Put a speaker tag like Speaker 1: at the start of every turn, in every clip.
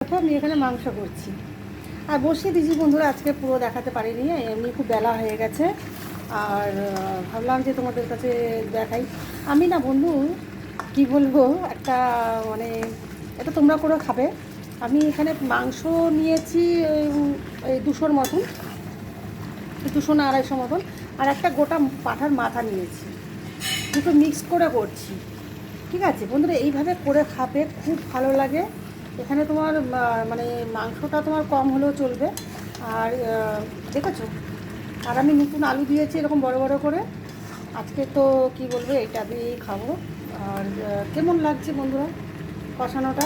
Speaker 1: দেখো আমি এখানে মাংস করছি আর বসিয়ে দিয়েছি বন্ধুরা। আজকে পুরো দেখাতে পারিনি, এমনি খুব বেলা হয়ে গেছে। আর ভাবলাম যে তোমাদের কাছে দেখাই। আমি না বন্ধু কি বলবো, একটা মানে এটা তোমরা করে খাবে। আমি এখানে মাংস নিয়েছি এই 200-র মতন, 200 না 250 মতন, আর একটা গোটা পাঁঠার মাথা নিয়েছি। দুটো মিক্স করে করছি, ঠিক আছে বন্ধুরা? এইভাবে করে খাবে, খুব ভালো লাগে। এখানে তোমার মানে মাংসটা তোমার কম হলেও চলবে। আর দেখেছো, আর আমি নতুন আলু দিয়েছি এরকম বড় বড় করে। আজকে তো কি বলবো, এটা দিয়েই খাবো। আর কেমন লাগছে বন্ধুরা কষানোটা,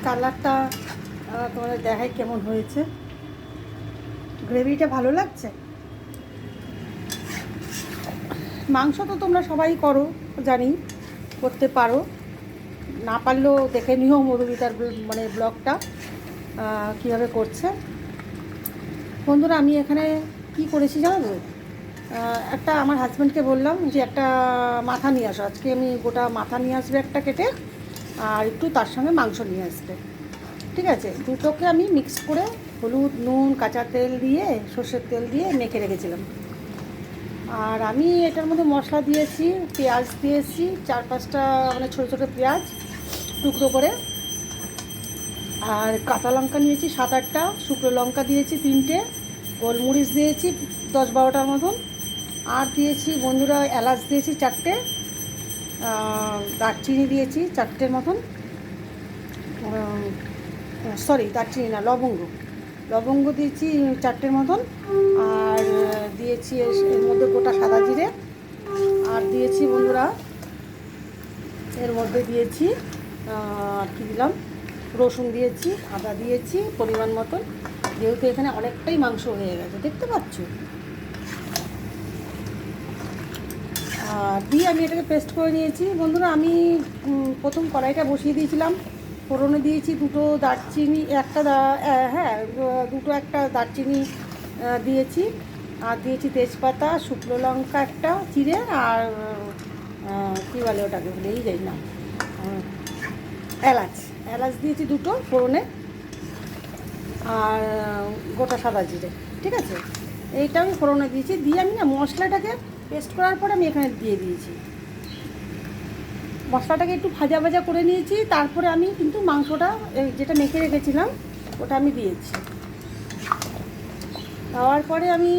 Speaker 1: কালারটা তোমাদের দেখাই কেমন হয়েছে। গ্রেভিটা ভালো লাগছে। মাংস তো তোমরা সবাই করো, জানি, করতে পারো। না পারলেও দেখে নিও মধুমিতার মানে ব্লগটা কীভাবে করছে। বন্ধুরা আমি এখানে কি করেছি জানো তো, একটা আমার হাজব্যান্ডকে বললাম যে একটা মাথা নিয়ে আসো, আজকে আমি গোটা মাথা নিয়ে আসবে একটা কেটে, আর একটু তার সঙ্গে মাংস নিয়ে আসবে, ঠিক আছে? দুটোকে আমি মিক্স করে হলুদ নুন কাঁচা তেল দিয়ে সর্ষের তেল দিয়ে মেখে রেখেছিলাম। আর আমি এটার মধ্যে মশলা দিয়েছি, পেঁয়াজ দিয়েছি 4-5টা, মানে ছোটো ছোটো পেঁয়াজ টুকরো করে। আর কাঁচা লঙ্কা নিয়েছি 7-8টা, শুকনো লঙ্কা দিয়েছি 3টে, গোলমরিচ দিয়েছি 10-12টার মতন, আর দিয়েছি বন্ধুরা এলাচ দিয়েছি 4টে, দারচিনি দিয়েছি 4টের মতন, সরি দারচিনি না, লবঙ্গ, লবঙ্গ দিয়েছি 4টের মতন। আর দিয়েছি এর মধ্যে গোটা সাদা জিরে। আর দিয়েছি বন্ধুরা এর মধ্যে দিয়েছি কী দিলাম, রসুন দিয়েছি, আদা দিয়েছি পরিমাণ মতন, যেহেতু এখানে অনেকটাই মাংস হয়ে গেছে দেখতে পাচ্ছ। আর দিয়ে আমি এটাকে পেস্ট করে নিয়েছি বন্ধুরা। আমি প্রথম কড়াইটা বসিয়ে দিয়েছিলাম, ফোড়নে দিয়েছি 2টো দারচিনি, একটা দারচিনি দিয়েছি, আর দিয়েছি তেজপাতা, শুকনো লঙ্কা একটা চিড়ে, আর কী বলে ওটাকে ভুলেই যাই না, এলাচ, এলাচ দিয়েছি 2টো ফোড়নে, আর গোটা সাদা জিরে, ঠিক আছে? এইটা আমি ফোড়নে দিয়েছি, দিয়ে আমি না মশলাটাকে পেস্ট করার পরে আমি এখানে দিয়ে দিয়েছি। মশলাটাকে একটু ভাজা ভাজা করে নিয়েছি, তারপরে আমি কিন্তু মাংসটা যেটা মেখে রেখেছিলাম ওটা আমি দিয়েছি। দেওয়ার পরে আমি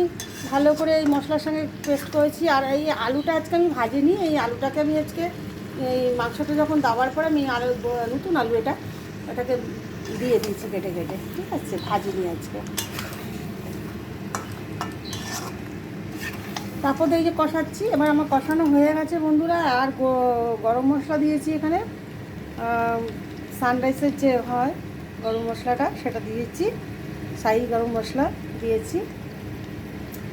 Speaker 1: ভালো করে এই মশলার সঙ্গে পেস্ট করেছি। আর এই আলুটা আজকে আমি ভাজিনি, এই আলুটাকে আমি আজকে এই মাংসটা যখন দেওয়ার পরে আমি নতুন আলু এটাকে দিয়ে দিয়েছি কেটে কেটে, ঠিক আছে? ভাজিনি আজকে। তারপর এই যে কষাচ্ছি, এবার আমার কষানো হয়ে গেছে বন্ধুরা। আর গরম মশলা দিয়েছি এখানে, সানরাইসের যে হয় গরম মশলাটা সেটা দিয়েছি, শাহি গরম মশলা দিয়েছি।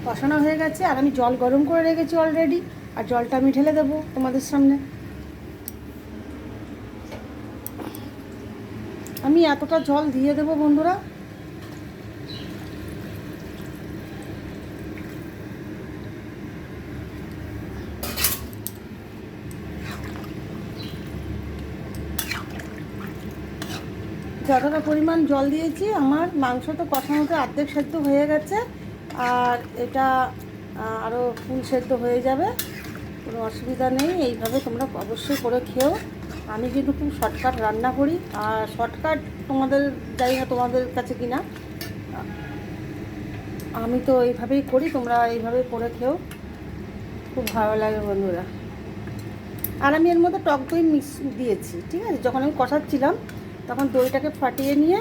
Speaker 1: কষানো হয়ে গেছে, আর আমি জল গরম করে রেখেছি অলরেডি, আর জলটা আমি ঢেলে দেবো তোমাদের সামনে। আমি এতটা জল দিয়ে দেবো বন্ধুরা, যতটা পরিমাণ জল দিয়েছি আমার মাংস তো কষানোতে অর্ধেক সেদ্ধ হয়ে গেছে, আর এটা আরও ফুল সেদ্ধ হয়ে যাবে, কোনো অসুবিধা নেই। এইভাবে তোমরা অবশ্যই করে খেও। আমি কিন্তু খুব শর্টকাট রান্না করি, আর শর্টকাট তোমাদের জানি না তোমাদের কাছে কিনা, আমি তো এইভাবেই করি, তোমরা এইভাবে করে খেও, খুব ভালো লাগে বন্ধুরা। আর আমি এর মধ্যে টক দই মিক্স দিয়েছি, ঠিক আছে? যখন আমি কষাচ্ছিলাম তখন দইটাকে ফাটিয়ে নিয়ে,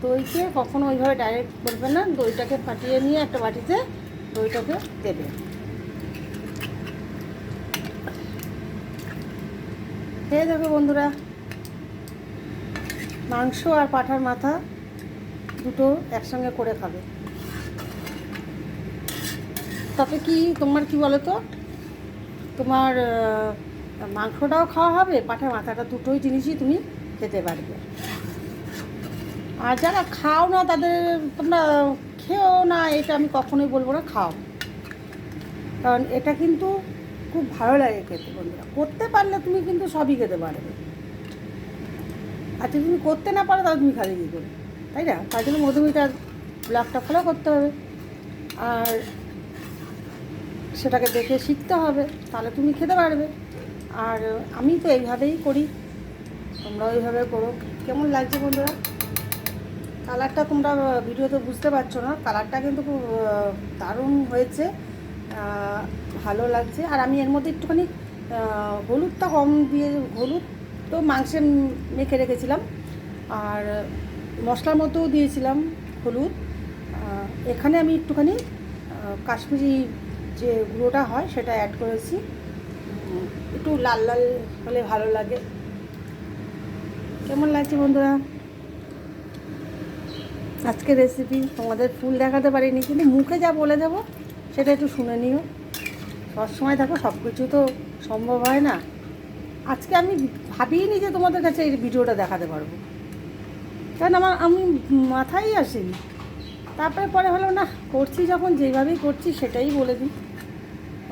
Speaker 1: দইকে কখনো ওইভাবে ডাইরেক্ট করবে না, দইটাকে ফাটিয়ে নিয়ে একটা বাটিতে দইটাকে দেবে। খেয়ে দেখো বন্ধুরা, মাংস আর পাঁঠার মাথা দুটো একসঙ্গে করে খাবে। তাতে কি তোমার কি বলো তো, তোমার মাংসটাও খাওয়া হবে, পাঁঠার মাথাটা, দুটোই জিনিসই তুমি খেতে পারবে। আর যারা খাও না তাদের তোমরা খেও না, এটা আমি কখনোই বলবো না, খাও, কারণ এটা কিন্তু খুব ভালো লাগে খেতে বন্ধুরা। করতে পারলে তুমি কিন্তু সবই খেতে পারবে। আর যদি তুমি করতে না পারো তাহলে তুমি খাবে কী করে, তাই না? তার জন্য মধুমিতার ব্লগটা ফলো করতে হবে আর সেটাকে দেখে শিখতে হবে, তাহলে তুমি খেতে পারবে। আর আমি তো এইভাবেই করি, তোমরাও এইভাবে করো। কেমন লাগছে বন্ধুরা? কালারটা তোমরা ভিডিওতে বুঝতে পারছো না, কালারটা কিন্তু খুব দারুণ হয়েছে, ভালো লাগছে। আর আমি এর মধ্যে একটুখানি হলুদটা কম দিয়ে, হলুদ তো মাংসে মেখে রেখেছিলাম আর মশলার মধ্যেও দিয়েছিলাম হলুদ। এখানে আমি একটুখানি কাশ্মীরি যে গুঁড়োটা হয় সেটা অ্যাড করেছি, একটু লাল লাল হলে ভালো লাগে। কেমন লাগছে বন্ধুরা আজকে রেসিপি? তোমাদের ফুল দেখাতে পারিনি, কিন্তু মুখে যা বলে দেবো সেটা একটু শুনে নিও। সবসময় দেখো সব কিছু তো সম্ভব হয় না। আজকে আমি ভাবিনি যে তোমাদের কাছে এই ভিডিওটা দেখাতে পারবো, কারণ আমি মাথায় আসেনি। তারপরে পরে হলো না, করছি যখন যেইভাবেই করছি সেটাই বলে দিই,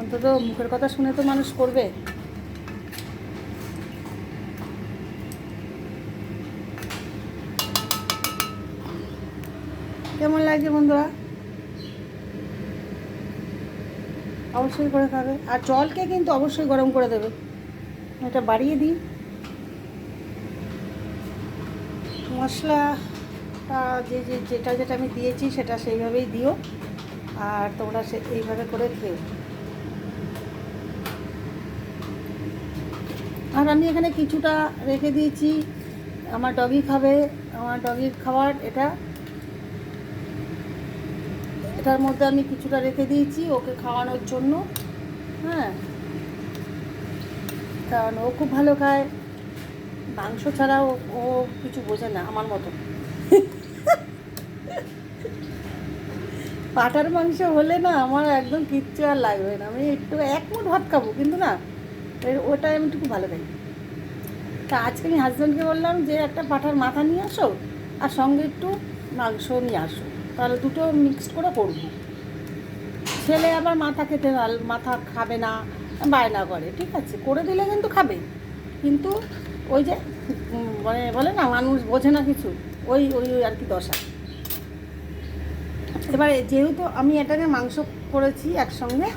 Speaker 1: অন্তত মুখের কথা শুনে তো মানুষ করবে। কেমন লাগছে বন্ধুরা অবশ্যই করে খাবে। আর জলকে কিন্তু অবশ্যই গরম করে দেবে। এটা বাড়িয়ে দিই। মশলা যেটা যেটা আমি দিয়েছি সেটা সেইভাবেই দিও, আর তোমরা এইভাবে করে খেও। আর আমি এখানে কিছুটা রেখে দিয়েছি, আমার ডগি খাবে, আমার ডগির খাবার এটা, এটার মধ্যে আমি কিছুটা রেখে দিয়েছি ওকে খাওয়ানোর জন্য। হ্যাঁ, কারণ ও খুব ভালো খায় মাংস ছাড়াও, ও কিছু বোঝে না আমার মতো। পাঁঠার মাংস হলে না আমার একদম কিচ্ছু আর লাগবে না, আমি একটু এক মুঠ ভাত খাবো, কিন্তু না ওটাই আমি একটু ভালো খাই। তা আজকে আমি হাজব্যান্ডকে বললাম যে একটা পাঁঠার মাথা নিয়ে আসো আর সঙ্গে একটু মাংস নিয়ে আসো, তাহলে দুটো মিক্সড করে করবো। ছেলে আবার মাথা খাবে না, বায়না করে, ঠিক আছে করে দিলে কিন্তু খাবে, কিন্তু ওই যে মানে বলে না মানুষ বোঝে না কিছু, ওই ওই ওই আর কি দশা। এবারে যেহেতু আমি এটাকে মাংস করেছি একসঙ্গে,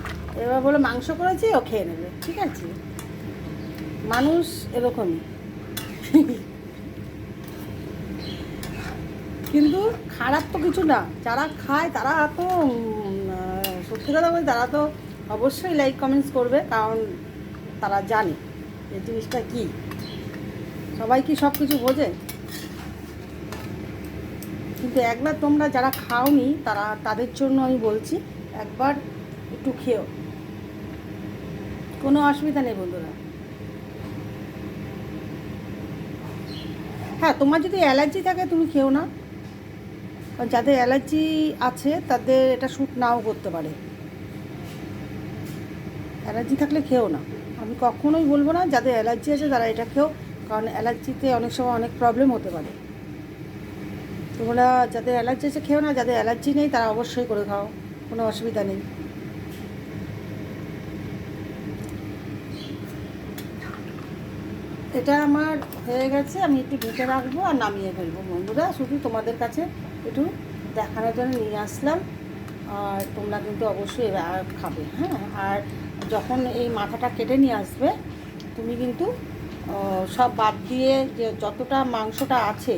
Speaker 1: এবার বলে মাংস করেছি ও খেয়ে নেবে, ঠিক আছে? মানুষ এরকমই। কিন্তু খারাপ তো কিছু না, যারা খায় তারা তো সত্যি কথা বলতে তারা তো অবশ্যই লাইক কমেন্টস করবে, কারণ তারা জানে এই জিনিসটা কী। সবাই কি সব কিছু বোঝে? কিন্তু একবার তোমরা যারা খাওনি তাদের জন্য আমি বলছি, একবার একটু খেও, কোনো অসুবিধা নেই বন্ধুরা। হ্যাঁ, তোমার যদি অ্যালার্জি থাকে তুমি খেও না, কারণ যাদের অ্যালার্জি আছে তাদের এটা শ্যুট নাও করতে পারে। অ্যালার্জি থাকলে খেও না, আমি কখনোই বলবো না যাদের অ্যালার্জি আছে তারা এটা খেও, কারণ অ্যালার্জিতে অনেক সময় অনেক প্রবলেম হতে পারে। তোমরা যাদের অ্যালার্জি আছে খেও না, যাদের অ্যালার্জি নেই তারা অবশ্যই করে খাও, কোনো অসুবিধা নেই। এটা আমার হয়ে গেছে, আমি একটু ঢেকে রাখবো আর নামিয়ে ফেলবো বন্ধুরা। শুধু তোমাদের কাছে একটু দেখানোর জন্য নিয়ে আসলাম, আর তোমরা কিন্তু অবশ্যই খাবে। হ্যাঁ, আর যখন এই মাথাটা কেটে নিয়ে আসবে তুমি কিন্তু সব বাদ দিয়ে যে যতটা মাংসটা আছে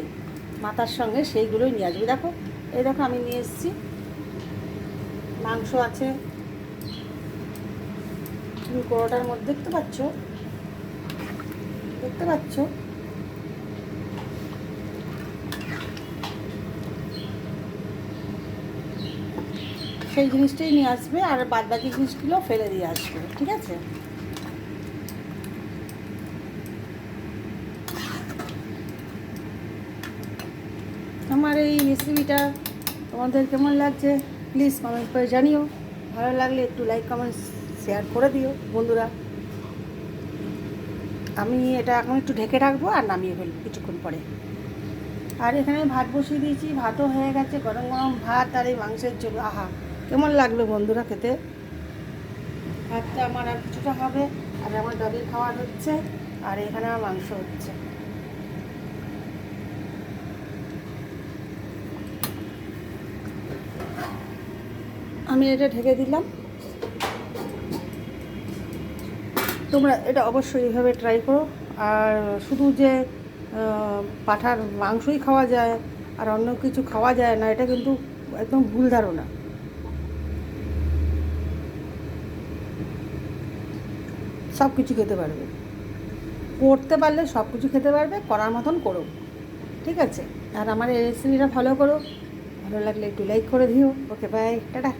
Speaker 1: মাথার সঙ্গে সেইগুলোই নিয়ে আসবে। দেখো এই দেখো আমি নিয়ে এসেছি, মাংস আছে তুমি কোড়োটার মধ্যে দেখতে পাচ্ছ, সেই জিনিসটাই নিয়ে আসবে, আর বাদ বাকি জিনিসগুলো ফেলে দিয়ে আসবে, ঠিক আছে? আমার এই রেসিপিটা তোমাদের কেমন লাগছে প্লিজ কমেন্ট করে জানিও। ভালো লাগলে একটু লাইক কমেন্ট শেয়ার করে দিও বন্ধুরা। আমি এটা এখন একটু ঢেকে রাখবো আর নামিয়ে ফেলবো কিছুক্ষণ পরে। আর এখানে ভাত বসিয়ে দিয়েছি, ভাতও হয়ে গেছে, গরম গরম ভাত আর এই মাংসের ঝোল, আহা কেমন লাগবে বন্ধুরা খেতে। ভাতটা আমার আর কিছুটা হবে, আর আমার ডগির খাওয়ার হচ্ছে, আর এখানে আমার মাংস হচ্ছে। আমি এটা ঢেকে দিলাম। তোমরা এটা অবশ্যই এইভাবে ট্রাই করো। আর শুধু যে পাঁঠার মাংসই খাওয়া যায় আর অন্য কিছু খাওয়া যায় না, এটা কিন্তু একদম ভুল ধারণা। সব কিছু খেতে পারবে, করতে পারলে সব কিছু খেতে পারবে, করার মতন করো, ঠিক আছে? আর আমার এই রেসিপিটা ফলো করো, ভালো লাগলে একটু লাইক করে দিও। ওকে, বাই, টাটা।